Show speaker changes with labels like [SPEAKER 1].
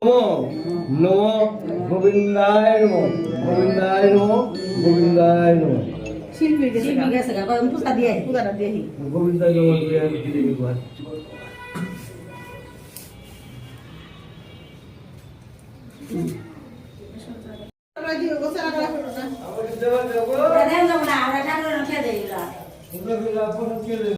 [SPEAKER 1] নমো গোবিন্দায় নমো গোবিন্দায় নমো গোবিন্দায় নমো
[SPEAKER 2] শিল্পী গেছে পূজা দিয়ে পূজাটা দিয়ে
[SPEAKER 1] গোবিন্দায় নমো দিয়ে আমি দিদি একবার
[SPEAKER 2] আমরা